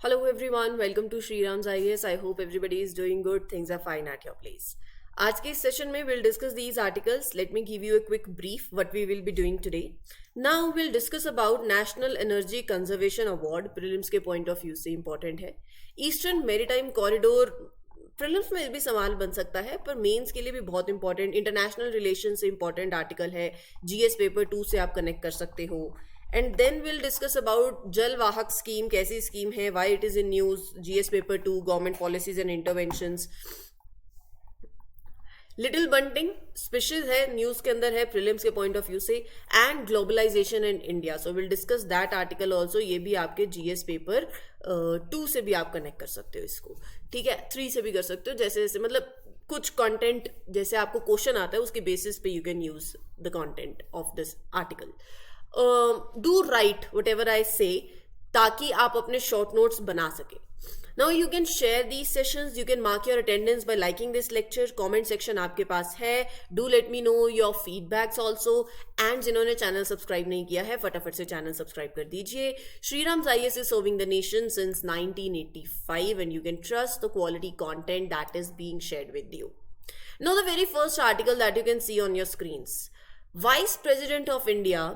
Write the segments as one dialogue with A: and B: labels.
A: Hello everyone, welcome to Shriram's IAS. I hope everybody is doing good. Things are fine at your place. आज के इस session में we'll discuss these articles. Let me give you a quick brief what we will be doing today. Now we'll discuss about National Energy Conservation Award. Prelims के point of view से important है. Eastern Maritime Corridor prelims में भी सवाल बन सकता है पर मेंस के लिए भी बहुत इंपॉर्टेंट इंटरनेशनल रिलेशन से इंपॉर्टेंट आर्टिकल है. जीएस पेपर 2 से आप कनेक्ट कर सकते हो. And then will discuss about Jal Vahak scheme. कैसी स्कीम है, why it is in news, GS paper 2, government policies and interventions. Little bunting special है, न्यूज के अंदर है प्रीलिम्स के पॉइंट ऑफ व्यू से. And globalization in India, so will discuss that article also. ये भी आपके जीएस पेपर 2 से भी आप कनेक्ट कर सकते हो इसको. ठीक है, 3 से भी कर सकते हो. जैसे जैसे मतलब कुछ कंटेंट जैसे आपको क्वेश्चन आता है उसके बेसिस पे you can use the content of this article. Do right what ever I से, ताकि आप अपने शॉर्ट नोट्स बना सके. Now you can share these sessions. You can mark your attendance by liking this lecture. Comment section आपके पास है. Do let me know your feedbacks also. And जिन्होंने channel subscribe नहीं किया है फटाफट से चैनल सब्सक्राइब कर दीजिए. Shriram's IAS is serving the nation since 1985 and you can trust the quality content that is being shared with you. Now the very first article that you can see on your screens. Vice President of India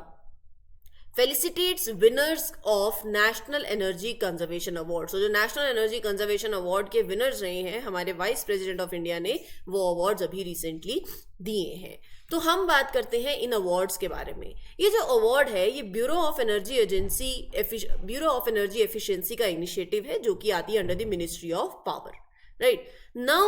A: felicitates winners of National Energy Conservation Award. So जो National Energy Conservation Award के winners रहे हैं हमारे vice president of India ने वो awards अभी recently दिए हैं. तो हम बात करते हैं इन अवार्ड्स के बारे में. ये जो अवार्ड है ये ब्यूरो ऑफ एनर्जी एफिशिएंसी का इनिशिएटिव है जो कि आती है under the ministry of power. Right now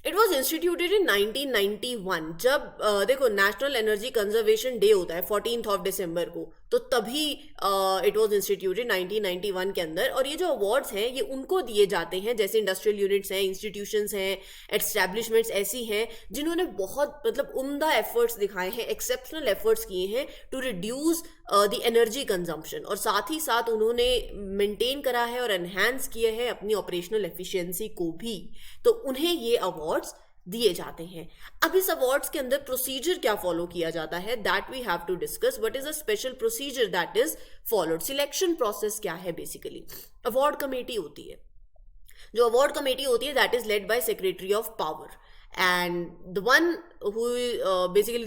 A: it was instituted इन 1991. जब देखो नेशनल एनर्जी कंजर्वेशन डे होता है 14th ऑफ दिसंबर को, तो तभी इट वॉज इंस्टीट्यूटेड 1991 के अंदर. और ये जो अवार्ड्स हैं ये उनको दिए जाते हैं जैसे इंडस्ट्रियल यूनिट्स हैं, इंस्टीट्यूशंस हैं, एस्टैब्लिशमेंट्स ऐसी हैं जिन्होंने बहुत मतलब उम्दा एफर्ट्स दिखाए हैं, एक्सेप्शनल एफर्ट्स किए हैं to reduce the energy consumption. और साथ ही साथ उन्होंने मेंटेन करा है और एनहांस किए हैं अपनी ऑपरेशनल एफिशिएंसी को भी. तो उन्हें ये अवार्ड्स दिए जाते हैं. अब इस अवार्ड्स के अंदर प्रोसीजर क्या फॉलो किया जाता है that we have to discuss. What is a special procedure that is followed. Selection process क्या है, बेसिकली अवार्ड कमेटी होती है. जो अवार्ड कमेटी होती है that is led bye secretary of power. And the one who basically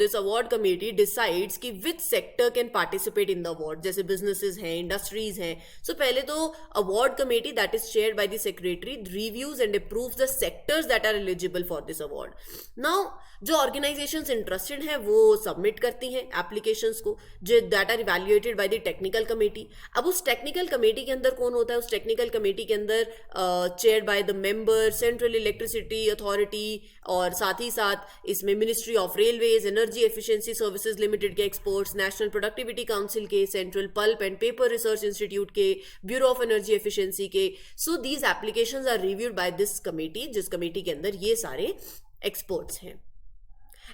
A: this award committee decides कि which sector can participate in the award. जैसे businesses हैं, industries हैं. So पहले तो award committee that is chaired by the secretary reviews and approves the sectors that are eligible for this award. Now जो organizations interested हैं वो submit करती हैं applications को जो that are evaluated by the technical committee. अब उस technical committee के अंदर कौन होता है? उस technical committee के अंदर chaired by the member, Central Electricity Authority, और साथ ही साथ इसमें ministry of railways, energy efficiency services limited के एक्सपर्ट्स, नेशनल प्रोडक्टिविटी काउंसिल के, central pulp and paper research institute के, ब्यूरो ऑफ एनर्जी एफिशिएंसी के. So these applications are reviewed by this committee, जिस कमेटी के अंदर ये सारे एक्सपर्ट्स हैं.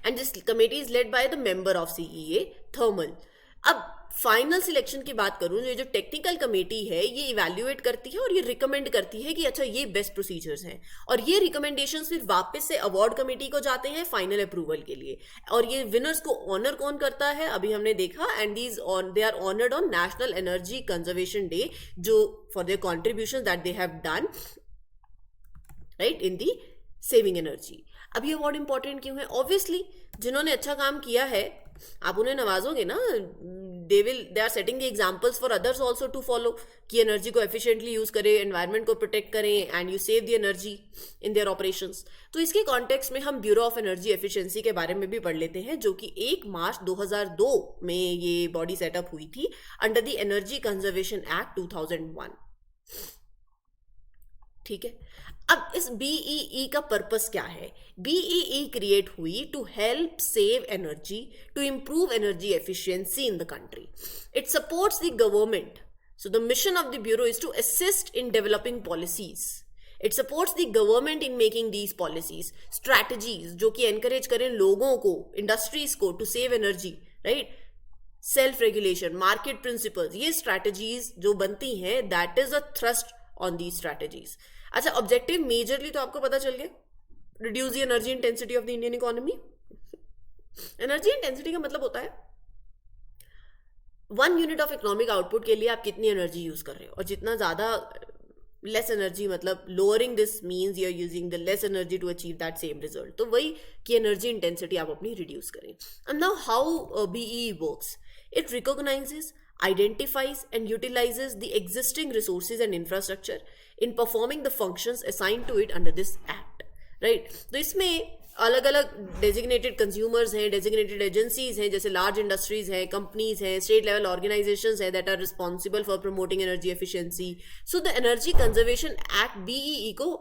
A: And this committee is led by the member of CEA thermal. अब final selection की बात करूं, ये जो टेक्निकल कमेटी है ये इवैल्यूएट करती है और ये रिकमेंड करती है कि अच्छा ये बेस्ट प्रोसीजर्स हैं. और ये रिकमेंडेशंस फिर वापस से अवार्ड कमेटी को जाते हैं फाइनल अप्रूवल के लिए. और ये विनर्स को ऑनर कौन करता है अभी हमने देखा. And they are honoured on national energy conservation day जो for their contribution that they have done right in the saving energy. अब ये अवार्ड इंपॉर्टेंट क्यों है? ऑब्वियसली जिन्होंने अच्छा काम किया है आप उन्हें नवाजोगे ना. They are setting the examples for others also to follow कि एनर्जी को एफिशिएंटली यूज करें, एनवायरनमेंट को प्रोटेक्ट करें and you save the energy in their operations. तो इसके कॉन्टेक्स्ट में हम ब्यूरो ऑफ एनर्जी एफिशिएंसी के बारे में भी पढ़ लेते हैं जो कि 1 मार्च 2002 में ये बॉडी सेटअप हुई थी under the energy conservation act 2001. ठीक है, अब इस बीईई का पर्पस क्या है? बीईई क्रिएट हुई to help save energy, to improve energy efficiency in the country. It supports the government. So the mission of the bureau is to assist in developing policies. It supports the government in making these policies, strategies जो कि encourage करें लोगों को, industries को to save energy. Right, self regulation, market principles, ये strategies जो बनती हैं that is a thrust on these strategies. अच्छा, ऑब्जेक्टिव मेजरली तो आपको पता चल गया, reduce the energy intensity of the Indian economy. Energy intensity का मतलब होता है 1 यूनिट ऑफ इकोनॉमिक आउटपुट के लिए आप कितनी एनर्जी यूज कर रहे हो, और जितना ज्यादा लेस एनर्जी, मतलब lowering this means you are using the less energy to achieve that same result, तो वही कि एनर्जी इंटेंसिटी आप अपनी रिड्यूस करें. And now how BEE works. It recognizes, identifies, and utilizes the existing resources and infrastructure in performing the functions assigned to it under this act. Right? तो इसमें अलग अलग डेजिग्नेटेड कंज्यूमर्स हैं, designated agencies हैं, जैसे large industries हैं, companies हैं, state level organizations हैं that are responsible for promoting energy efficiency. So the energy conservation act BEE को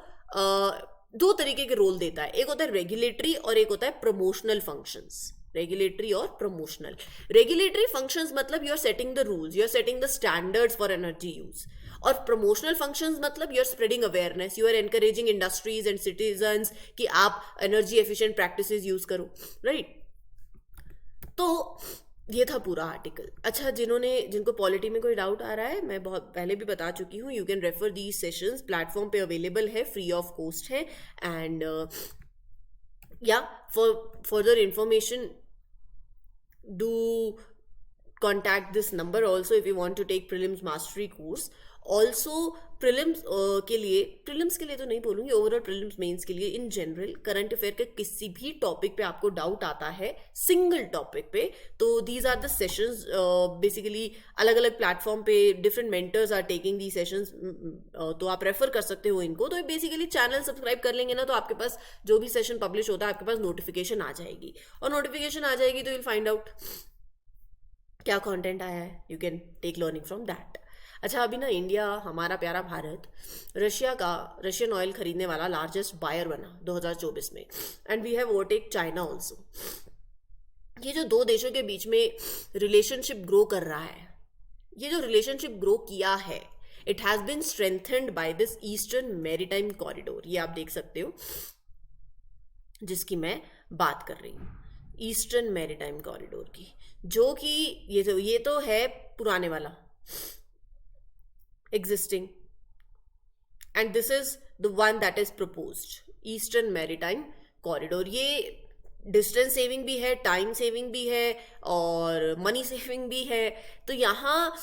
A: दो तरीके के रोल देता है. एक होता है रेगुलेटरी और एक होता है प्रमोशनल फंक्शंस. रेगुलेटरी और प्रमोशनल. रेगुलेटरी फंक्शंस मतलब you are setting the rules, you are setting the standards for energy use. और प्रमोशनल फंक्शंस मतलब you are spreading awareness, you are encouraging industries and citizens कि आप energy efficient practices use करो. Right? तो ये था पूरा आर्टिकल. अच्छा, जिनको पॉलिटी में कोई डाउट आ रहा है, मैं बहुत पहले भी बता चुकी हूँ, you can refer these sessions. Platform पे अवेलेबल है, फ्री ऑफ कॉस्ट है. And for further information do contact this number also if you want to take prelims mastery course. Also prelims के लिए तो नहीं बोलूँगी, ओवरऑल prelims मेंस के लिए इन जनरल करंट अफेयर के किसी भी टॉपिक पे आपको डाउट आता है, सिंगल टॉपिक पे, तो these are the sessions. Basically अलग अलग प्लेटफॉर्म पे different mentors are taking the sessions, तो आप रेफर कर सकते हो इनको. तो बेसिकली चैनल सब्सक्राइब कर लेंगे ना, तो आपके पास जो भी सेशन पब्लिश होता है आपके पास नोटिफिकेशन आ जाएगी, और नोटिफिकेशन आ जाएगी तो यू विल फाइंड आउट क्या कंटेंट आया है. You can take learning from that. अच्छा, अभी ना इंडिया, हमारा प्यारा भारत, रशियन ऑयल खरीदने वाला लार्जेस्ट बायर बना 2024 में. And we have overtake China also. ये जो दो देशों के बीच में रिलेशनशिप ग्रो कर रहा है, ये जो रिलेशनशिप ग्रो किया है, it has been strengthened by this eastern maritime corridor. ये आप देख सकते हो जिसकी मैं बात कर रही हूँ, ईस्टर्न मैरीटाइम कॉरिडोर की, जो कि ये तो है पुराने वाला existing, and this is the one that is proposed, eastern maritime corridor. ये डिस्टेंस सेविंग भी है, टाइम सेविंग भी है, और मनी सेविंग भी है. तो यहाँ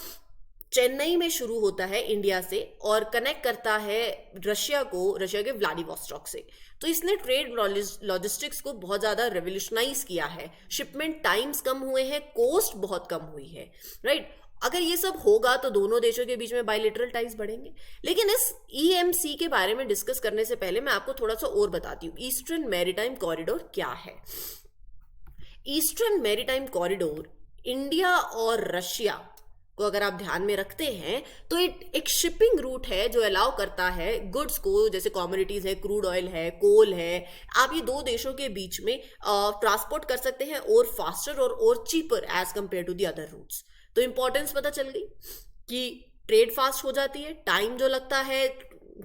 A: चेन्नई में शुरू होता है इंडिया से और कनेक्ट करता है रशिया के व्लादिवोस्टॉक से. तो इसने ट्रेड लॉजिस्टिक्स को बहुत ज़्यादा रेवोल्यूशनाइज किया है. शिपमेंट टाइम्स कम हुए हैं, कोस्ट बहुत कम हुई है. राइट? अगर ये सब होगा तो दोनों देशों के बीच में बायलैटरल टाइज बढ़ेंगे. लेकिन इस EMC के बारे में डिस्कस करने से पहले मैं आपको थोड़ा सा और बताती हूँ, ईस्टर्न मैरीटाइम कॉरिडोर क्या है. ईस्टर्न मैरीटाइम कॉरिडोर इंडिया और रशिया को अगर आप ध्यान में रखते हैं तो एक शिपिंग रूट है जो अलाउ करता है गुड्स को, जैसे कॉमोडिटीज है, क्रूड ऑयल है, कोल है, आप ये दो देशों के बीच में ट्रांसपोर्ट कर सकते हैं और फास्टर और cheaper as compare to the other routes. तो इंपॉर्टेंस पता चल गई कि ट्रेड फास्ट हो जाती है, टाइम जो लगता है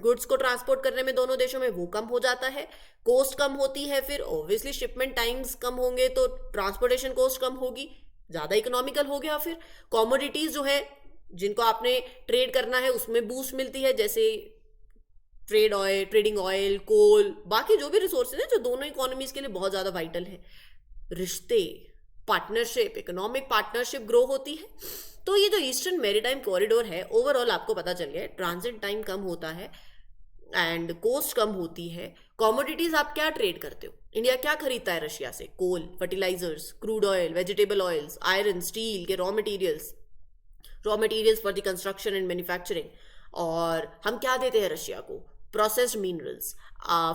A: गुड्स को ट्रांसपोर्ट करने में दोनों देशों में वो कम हो जाता है, कोस्ट कम होती है, फिर ऑब्वियसली शिपमेंट टाइम्स कम होंगे तो ट्रांसपोर्टेशन कॉस्ट कम होगी, ज़्यादा इकोनॉमिकल हो गया. फिर कॉमोडिटीज जो है जिनको आपने ट्रेड करना है उसमें बूस्ट मिलती है, जैसे ट्रेडिंग ऑयल, कोल, बाकी जो भी रिसोर्सेज है जो दोनों इकोनॉमीज के लिए बहुत ज़्यादा वाइटल है. रिश्ते, पार्टनरशिप, इकोनॉमिक पार्टनरशिप ग्रो होती है. तो ये जो ईस्टर्न मैरीटाइम कॉरिडोर है, ओवरऑल आपको पता चल गया, ट्रांजिट टाइम कम होता है एंड कोस्ट कम होती है. कॉमोडिटीज आप क्या ट्रेड करते हो, इंडिया क्या खरीदता है रशिया से? Coal, fertilisers, crude oil, vegetable oils, iron, steel के raw materials for the construction and manufacturing. और हम क्या देते हैं रशिया को? Processed minerals,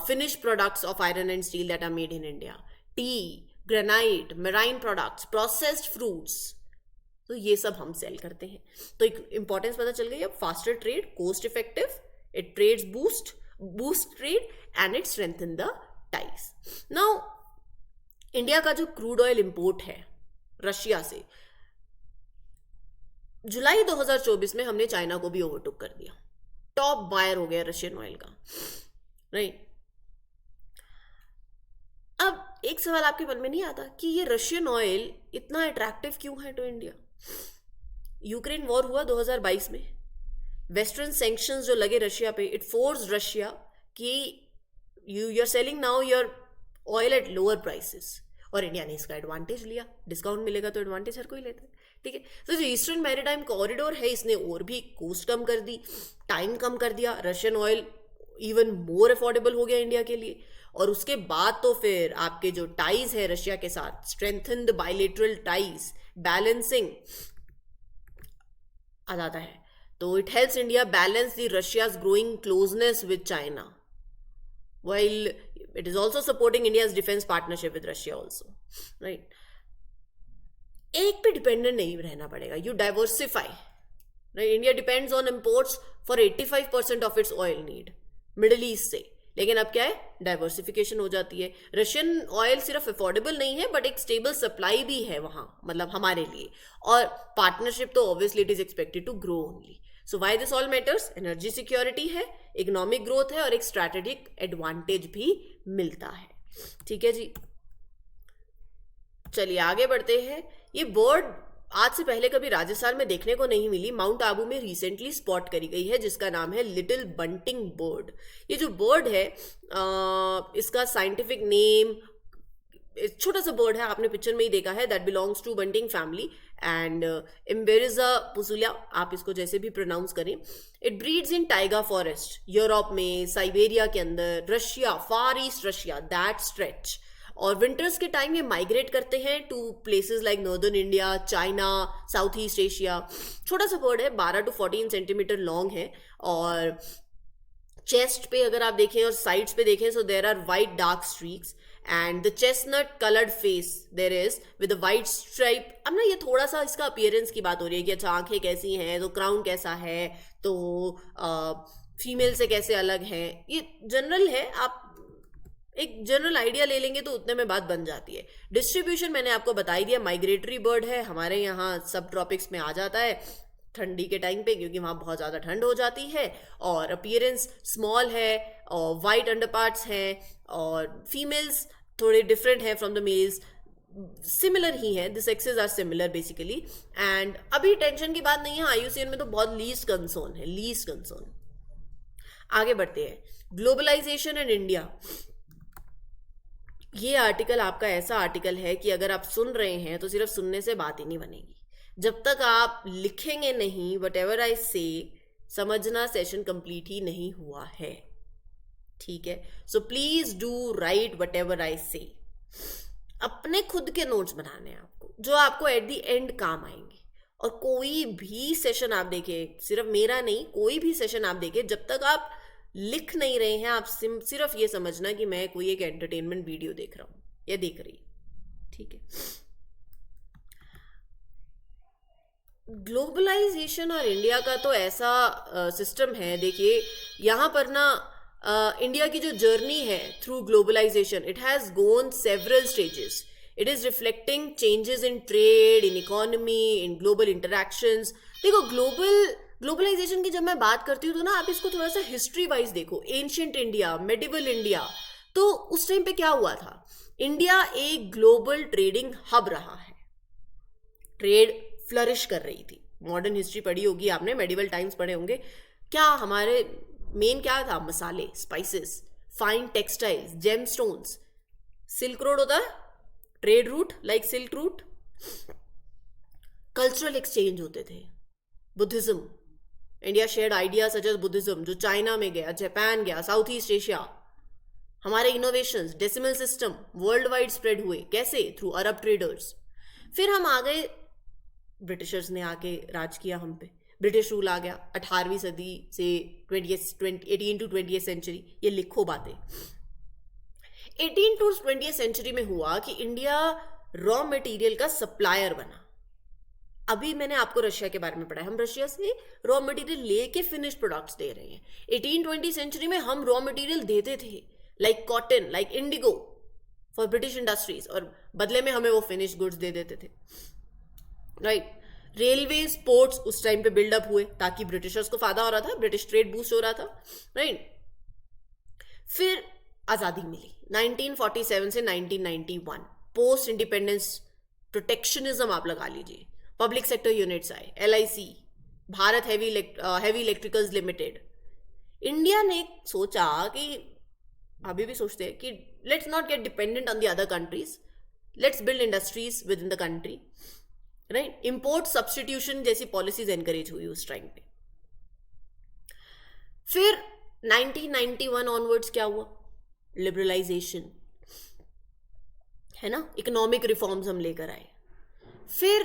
A: finish products of iron and steel that are made in India, tea, granite, marine products, processed fruits. तो ये सब हम सेल करते हैं. तो एक इंपॉर्टेंस पता चल गई. अब faster trade, cost effective, it trades boost trade and it strengthen the ties. Now India का जो क्रूड ऑयल इंपोर्ट है रशिया से, जुलाई 2024 में हमने चाइना को भी ओवरटेक कर दिया, टॉप बायर हो गया रशियन ऑयल का. राइट? अब एक सवाल आपके मन में नहीं आता कि ये रशियन ऑयल इतना अट्रैक्टिव क्यों है टू इंडिया? यूक्रेन वॉर हुआ 2022 में, वेस्टर्न सैंक्शंस जो लगे रशिया पे, इट फोर्स रशिया कि you are selling now your oil at lower prices, और इंडिया ने इसका एडवांटेज लिया. डिस्काउंट मिलेगा तो एडवांटेज हर कोई लेता है. ठीक है। तो जो ईस्टर्न मैरीटाइम कॉरिडोर है इसने और भी कोस्ट कम कर दी, टाइम कम कर दिया, Russian oil even more affordable हो गया इंडिया के लिए। और उसके बाद तो फिर आपके जो टाइज है रशिया के साथ, strengthen the bilateral ties, balancing आ जाता है। तो it helps India balance the Russia's growing closeness with China, while it is also supporting India's defense partnership with Russia also, right? एक पे डिपेंडेंट नहीं रहना पड़ेगा, you diversify, right? India depends on imports for 85% of its oil need middle east से, लेकिन अब क्या है, डाइवर्सिफिकेशन हो जाती है। रशियन ऑयल सिर्फ अफोर्डेबल नहीं है बट एक स्टेबल सप्लाई भी है वहां, मतलब हमारे लिए, और पार्टनरशिप तो obviously it is expected to grow only. So why this all matters, energy security है, इकोनॉमिक ग्रोथ है और एक स्ट्रैटेजिक एडवांटेज भी मिलता है। ठीक है जी, चलिए आगे बढ़ते हैं। ये बर्ड आज से पहले कभी राजस्थान में देखने को नहीं मिली, माउंट आबू में रिसेंटली स्पॉट करी गई है, जिसका नाम है लिटिल बंटिंग बर्ड। ये जो बर्ड है इसका साइंटिफिक नेम, छोटा सा बर्ड है, आपने पिक्चर में ही देखा है, that belongs to bunting family and Emberiza pusilla, आप इसको जैसे भी प्रोनाउंस करें। It breeds in taiga forest, Europe में, साइबेरिया के अंदर, Russia, far east Russia, that stretch. और विंटर्स के टाइम ये माइग्रेट करते हैं to places like northern India, China, south east Asia. छोटा सा बर्ड है, 12 to 14 सेंटीमीटर लॉन्ग है, और चेस्ट पे अगर आप देखें और साइड्स पे देखें, so there are white dark streaks and the chestnut coloured face there is with a white stripe. अब ना ये थोड़ा सा इसका अपीयरेंस की बात हो रही है कि अच्छा आंखें कैसी हैं, तो क्राउन कैसा है, तो फीमेल से कैसे अलग है, ये जनरल है, आप एक जनरल आइडिया ले लेंगे तो उतने में बात बन जाती है। डिस्ट्रीब्यूशन मैंने आपको बता ही दिया, माइग्रेटरी बर्ड है, हमारे यहाँ सब ट्रॉपिक्स में आ जाता है ठंडी के टाइम पे, क्योंकि वहाँ बहुत ज़्यादा ठंड हो जाती है। और अपीयरेंस स्मॉल है, और वाइट अंडरपार्ट्स हैं, और फीमेल्स थोड़े डिफरेंट हैं फ्रॉम द मेल्स, सिमिलर ही है, the sexes are similar basically. And अभी टेंशन की बात नहीं है, IUCN में तो बहुत लीस्ट कंसर्न है, लीस्ट कंसर्न। आगे बढ़ते हैं, ग्लोबलाइजेशन एंड इंडिया। ये आर्टिकल आपका ऐसा आर्टिकल है कि अगर आप सुन रहे हैं तो सिर्फ सुनने से बात ही नहीं बनेगी, जब तक आप लिखेंगे नहीं वट एवर आई से, समझना सेशन कंप्लीट ही नहीं हुआ है। ठीक है, so please do right what ever I से। अपने खुद के नोट्स बनाने हैं आपको, जो आपको एट द एंड काम आएंगे। और कोई भी सेशन आप देखें, सिर्फ मेरा नहीं, कोई भी सेशन आप देखें, जब तक आप लिख नहीं रहे हैं, आप सिर्फ ये समझना कि मैं कोई एक एंटरटेनमेंट वीडियो देख रहा हूं या देख रही। ठीक है, ग्लोबलाइजेशन और इंडिया का तो ऐसा सिस्टम है, देखिए यहाँ पर ना इंडिया की जो जर्नी है through globalization, it has gone several stages. It is reflecting changes in trade, in economy, in global interactions. देखो ग्लोबलाइजेशन की जब मैं बात करती हूँ तो ना आप इसको थोड़ा सा हिस्ट्री वाइज देखो, एंशिएंट इंडिया, मेडिवल इंडिया, तो उस टाइम पे क्या हुआ था, इंडिया एक ग्लोबल ट्रेडिंग हब रहा है, ट्रेड फ्लरिश कर रही थी। मॉडर्न हिस्ट्री पढ़ी होगी आपने, मेडिवल टाइम्स पढ़े होंगे, क्या हमारे मेन क्या था, मसाले, spices, fine textiles, gemstones. Silk road होता है trade route, like silk route. Cultural exchange होते थे, Buddhism, India shared idea such as Buddhism, जो चाइना में गया, जापान गया, साउथ ईस्ट एशिया। हमारे innovations, decimal system world wide spread हुए, कैसे, थ्रू अरब ट्रेडर्स। फिर हम आ गए, ब्रिटिशर्स ने आके राज किया हम पे, ब्रिटिश रूल आ गया 18वीं सदी से 18 to 20th सेंचुरी। ये लिखो बातें, 18 to 20th सेंचुरी में हुआ कि इंडिया रॉ मटेरियल का सप्लायर बना। अभी मैंने आपको रशिया के बारे में पढ़ा है, हम रशिया से रॉ मटेरियल लेके फिनिश प्रोडक्ट्स दे रहे हैं। 18-20 सेंचुरी में हम रॉ मटेरियल देते थे, like cotton, like Indigo for British industries, और बदले में हमें वो फिनिश गुड्स दे देते थे, राइट। रेलवेज, पोर्ट्स उस टाइम पे बिल्डअप हुए ताकि ब्रिटिशर्स को फायदा हो रहा था, ब्रिटिश ट्रेड बूस्ट हो रहा था, राइट। फिर आजादी मिली 1947 से 1991, पोस्ट इंडिपेंडेंस प्रोटेक्शनिज्म आप लगा लीजिए, पब्लिक सेक्टर यूनिट्स आए, LIC, Bharat heavy electricals limited. India ने सोचा कि, अभी भी सोचते हैं कि let's not gate dependent on the other countries, let's build industries with in the country, right. Import substitution जैसी पॉलिसीज एनकरेज हुई उस टाइम पे. फिर 1991 ऑनवर्ड्स क्या हुआ? लिबरलाइजेशन, है ना, इकोनॉमिक रिफॉर्म्स हम लेकर आए. फिर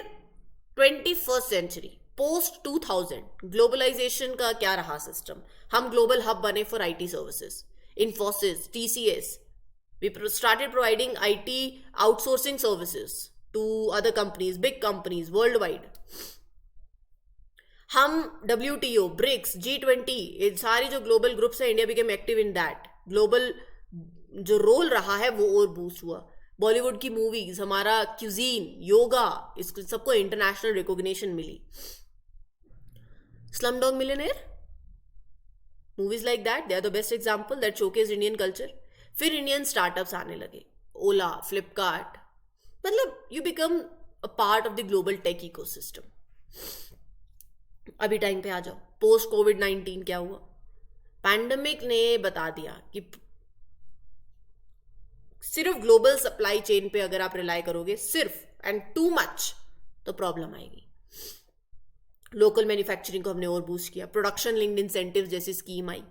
A: 21st सेंचुरी पोस्ट 2000 ग्लोबलाइजेशन का क्या रहा सिस्टम? हम ग्लोबल हब बने for IT services. Infosys, TCS, we started providing IT outsourcing services to other companies, big companies worldwide. हम WTO, ब्रिक्स, G20, ये सारी जो ग्लोबल ग्रुप्स है, India became active in that. Global जो रोल रहा है वो और बूस्ट हुआ. बॉलीवुड की मूवीज, हमारा क्यूजीन, योगा, इसको सबको इंटरनेशनल रिकॉग्निशन मिली. Slumdog Millionaire, movies like that, they are the best example that showcase Indian culture. फिर इंडियन स्टार्टअप्स आने लगे, ओला, फ्लिपकार्ट, मतलब you become a part of the global tech ecosystem. अभी टाइम पे आ जाओ, पोस्ट कोविड-19 क्या हुआ? पैंडेमिक ने बता दिया कि सिर्फ ग्लोबल सप्लाई चेन पे अगर आप रिलाई करोगे सिर्फ एंड टू मच तो प्रॉब्लम आएगी. लोकल मैन्युफैक्चरिंग को हमने और बूस्ट किया. प्रोडक्शन लिंक्ड इंसेंटिव जैसी स्कीम आई.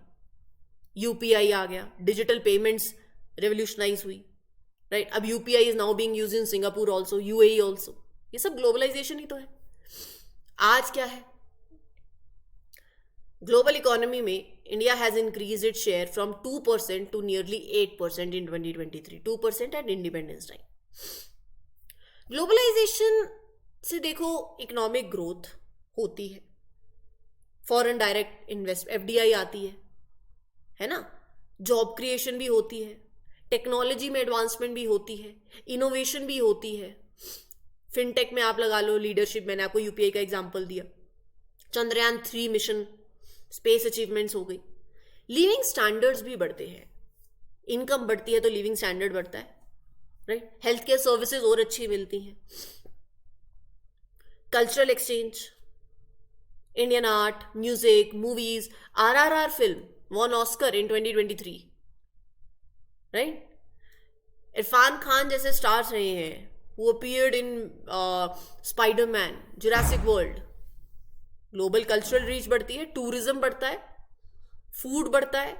A: यूपीआई आ गया. डिजिटल पेमेंट्स रेवोल्यूशनाइज हुई. राइट. अब UPI is now being used in Singapore also, UAE also. ये सब ग्लोबलाइजेशन ही तो है. आज क्या है? ग्लोबल इकोनॉमी में India has increase it share from 2% to nearly 8% in 2023. 2% at independence time. Globalisation से देखो इकोनॉमिक ग्रोथ होती है, फॉरेन डायरेक्ट इन्वेस्ट एफडीआई आती है ना, जॉब क्रिएशन भी होती है, टेक्नोलॉजी में एडवांसमेंट भी होती है, इनोवेशन भी होती है. फिनटेक में आप लगा लो लीडरशिप, मैंने आपको यूपीआई का एग्जांपल दिया. चंद्रयान 3 मिशन, स्पेस अचीवमेंट्स हो गई. लिविंग स्टैंडर्ड्स भी बढ़ते हैं. इनकम बढ़ती है तो लिविंग स्टैंडर्ड बढ़ता है. राइट. हेल्थ केयर सर्विसेज और अच्छी मिलती हैं. Cultural exchange, Indian art, music, movies. RRR film won Oscar in 2023. Right? Irfan Khan जैसे स्टार्स रहे हैं who appeared in Spider-Man, Jurassic World. Global cultural reach बढ़ती है, टूरिज्म बढ़ता है, फूड बढ़ता है,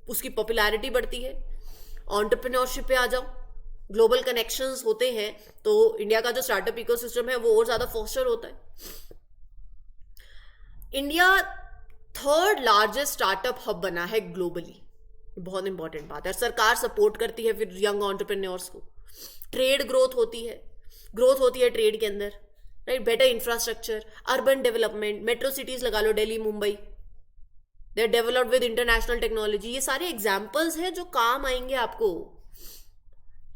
A: उसकी पॉपुलैरिटी बढ़ती है. एंटरप्रेन्योरशिप पे आ जाओ, ग्लोबल कनेक्शंस होते हैं तो इंडिया का जो स्टार्टअप इकोसिस्टम है वो और ज्यादा फोस्टर होता है. India 3rd largest startup hub बना है ग्लोबली. बहुत इंपॉर्टेंट बात है. सरकार सपोर्ट करती है फिर यंग एंटरप्रेन्योर्स को. ट्रेड ग्रोथ होती है ट्रेड के अंदर. Right. Better infrastructure, urban development, metro cities लगा लो, Delhi, Mumbai, they are developed with international technology. ये सारे एग्जाम्पल्स हैं जो काम आएंगे आपको.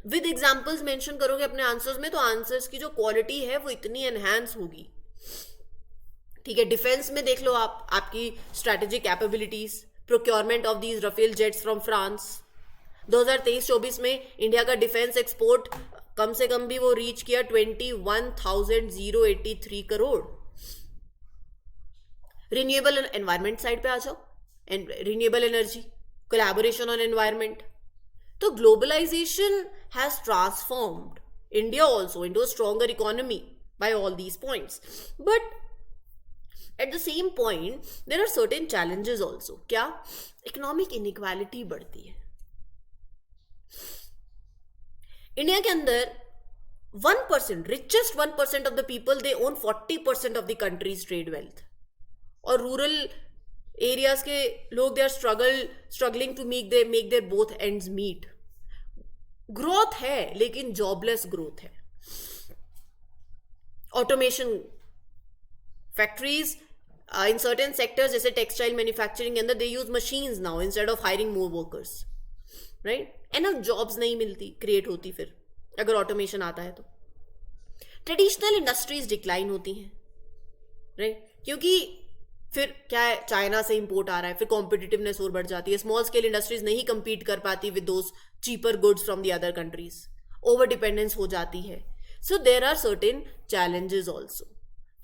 A: विद एग्जाम्पल्स मेंशन करोगे अपने आंसर्स में तो आंसर्स की जो क्वालिटी है वो इतनी एनहांस होगी. ठीक है. डिफेंस में देख लो आप, आपकी strategic capabilities, procurement of these Rafale jets from France. 2023-24 में इंडिया का डिफेंस एक्सपोर्ट कम से कम भी वो रीच किया 21,083 करोड़. रिन्यूएबल एनवायरमेंट साइड पे आ जाओ, renewable energy, collaboration on environment. तो globalisation has transformed India also into a stronger economy by all these points. But at the same point there are certain challenges also. क्या? Economic inequality बढ़ती है. India के अंदर 1%, richest 1% of the people, they own 40% of the country's trade wealth. और rural areas के लोग they are struggling to make their both ends meet. Growth है लेकिन जॉबलेस ग्रोथ है. Automation, factories in certain sectors जैसे textile manufacturing के अंदर they use machines now instead of hiring more workers. Right? Enough jobs नहीं मिलती, create होती फिर अगर ऑटोमेशन आता है तो. ट्रेडिशनल इंडस्ट्रीज डिक्लाइन होती हैं. राइट. क्योंकि फिर क्या है, चाइना से इंपोर्ट आ रहा है, फिर कॉम्पिटिटिवनेस और बढ़ जाती है. स्मॉल स्केल इंडस्ट्रीज नहीं compete कर पाती with those cheaper goods from the other countries. Over dependence हो जाती है. So there are certain challenges also.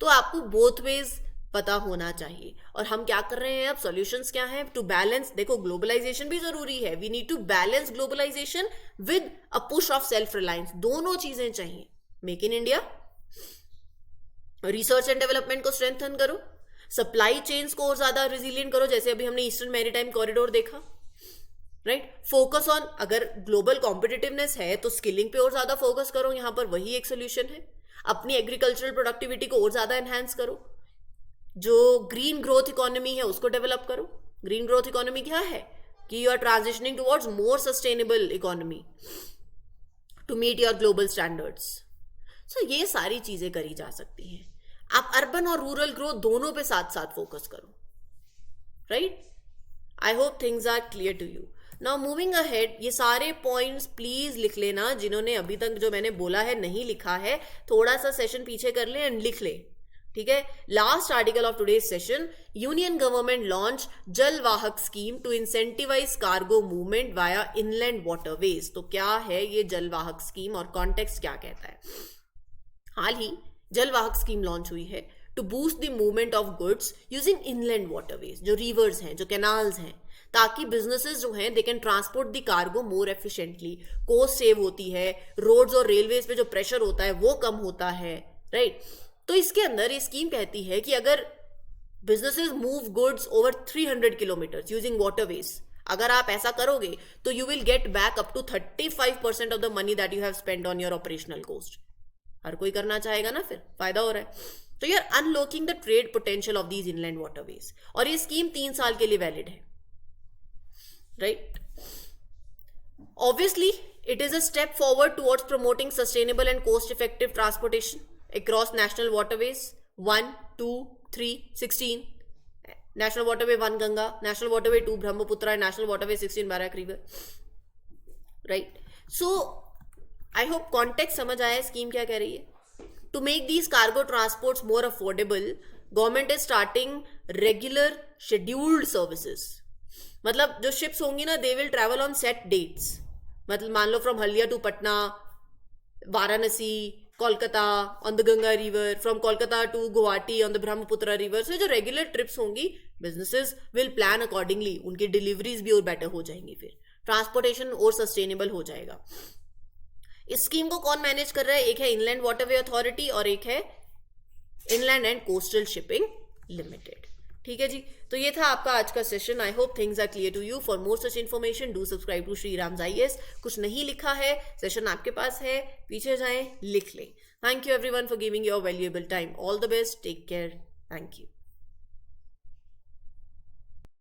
A: तो आपको बोथ वेज पता होना चाहिए. और हम क्या कर रहे हैं अब, सॉल्यूशंस क्या हैं टू बैलेंस. देखो ग्लोबलाइजेशन भी जरूरी है. We need to balance globalization with a push of self reliance. दोनों चीजें चाहिए. Make in India research and development को स्ट्रेंथन करो, सप्लाई चेन्स को और ज्यादा रिजिलियंट करो, जैसे अभी हमने ईस्टर्न मैरीटाइम कॉरिडोर देखा, राइट। फोकस ऑन, अगर ग्लोबल कॉम्पिटिटिवनेस है तो स्किलिंग पे और ज्यादा फोकस करो, यहां पर वही एक सोल्यूशन है। अपनी एग्रीकल्चरल प्रोडक्टिविटी को और ज्यादा एनहांस करो, जो ग्रीन ग्रोथ इकोनॉमी है उसको डेवलप करो। ग्रीन ग्रोथ इकोनॉमी क्या है कि you are transitioning towards more sustainable economy to meet your global standards. So ये सारी चीजें करी जा सकती हैं। आप अर्बन और रूरल ग्रोथ दोनों पे साथ साथ फोकस करो, right. I hope things are clear to you. Now moving ahead, ये सारे पॉइंट्स प्लीज लिख लेना, जिन्होंने अभी तक जो मैंने बोला है नहीं लिखा है, थोड़ा सा सेशन पीछे कर ले एंड लिख ले, ठीक है। Last article of today's session, union government launch Jal Vahak scheme to incentivize cargo movement via inland waterways. तो क्या है ये जल वाहक स्कीम और कॉन्टेक्स्ट क्या कहता है? हाल ही जल वाहक स्कीम लॉन्च हुई है to boost the movement of goods using inland waterways, जो रिवर्स हैं, जो कैनाल्स हैं, ताकि बिजनेसेस जो हैं they can transport the cargo more efficiently. Cost save होती है, रोड्स और रेलवेज पे जो प्रेशर होता है वो कम होता है, राइट। तो इसके अंदर ये स्कीम कहती है कि अगर businesses move goods over 300 kilometre using waterways, अगर आप ऐसा करोगे तो you will get back up to 35% of the money that you have spend on your operational cost. हर कोई करना चाहेगा ना, फिर फायदा हो रहा है। तो you are unlocking the trade potential of these inland waterways, और ये स्कीम 3 साल के लिए वैलिड है, right. Obviously, it is a step forward towards promoting sustainable and cost-effective transportation across national waterways 1, 2, 3, 16. National Waterway 1 Ganga, National Waterway 2 Brahmaputra, and National Waterway 16 Barak River. Right? So, I hope context समझ आया scheme क्या कह रही है. To make these cargo transports more affordable, government is starting regular scheduled services. मतलब जो ships होंगी ना, they will travel on set dates. मतलब मान लो from Haldia to Patna, Varanasi, Kolkata on the Ganga river, from Kolkata to Guwahati on the Brahmaputra river. So जो regular trips होंगी, businesses will plan accordingly, उनकी डिलीवरीज भी और बेटर हो जाएंगी, फिर ट्रांसपोर्टेशन और सस्टेनेबल हो जाएगा. इस स्कीम को कौन मैनेज कर रहा है? एक है इनलैंड वाटरवे अथॉरिटी और एक है inland and coastal shipping limited. ठीक है जी, तो ये था आपका आज का session. I hope things are clear to you. For more such information do subscribe to Shriram IAS. कुछ नहीं लिखा है, सेशन आपके पास है, पीछे जाएं, लिख लें. Thank you everyone for giving your valuable time. All the best, take care, thank you.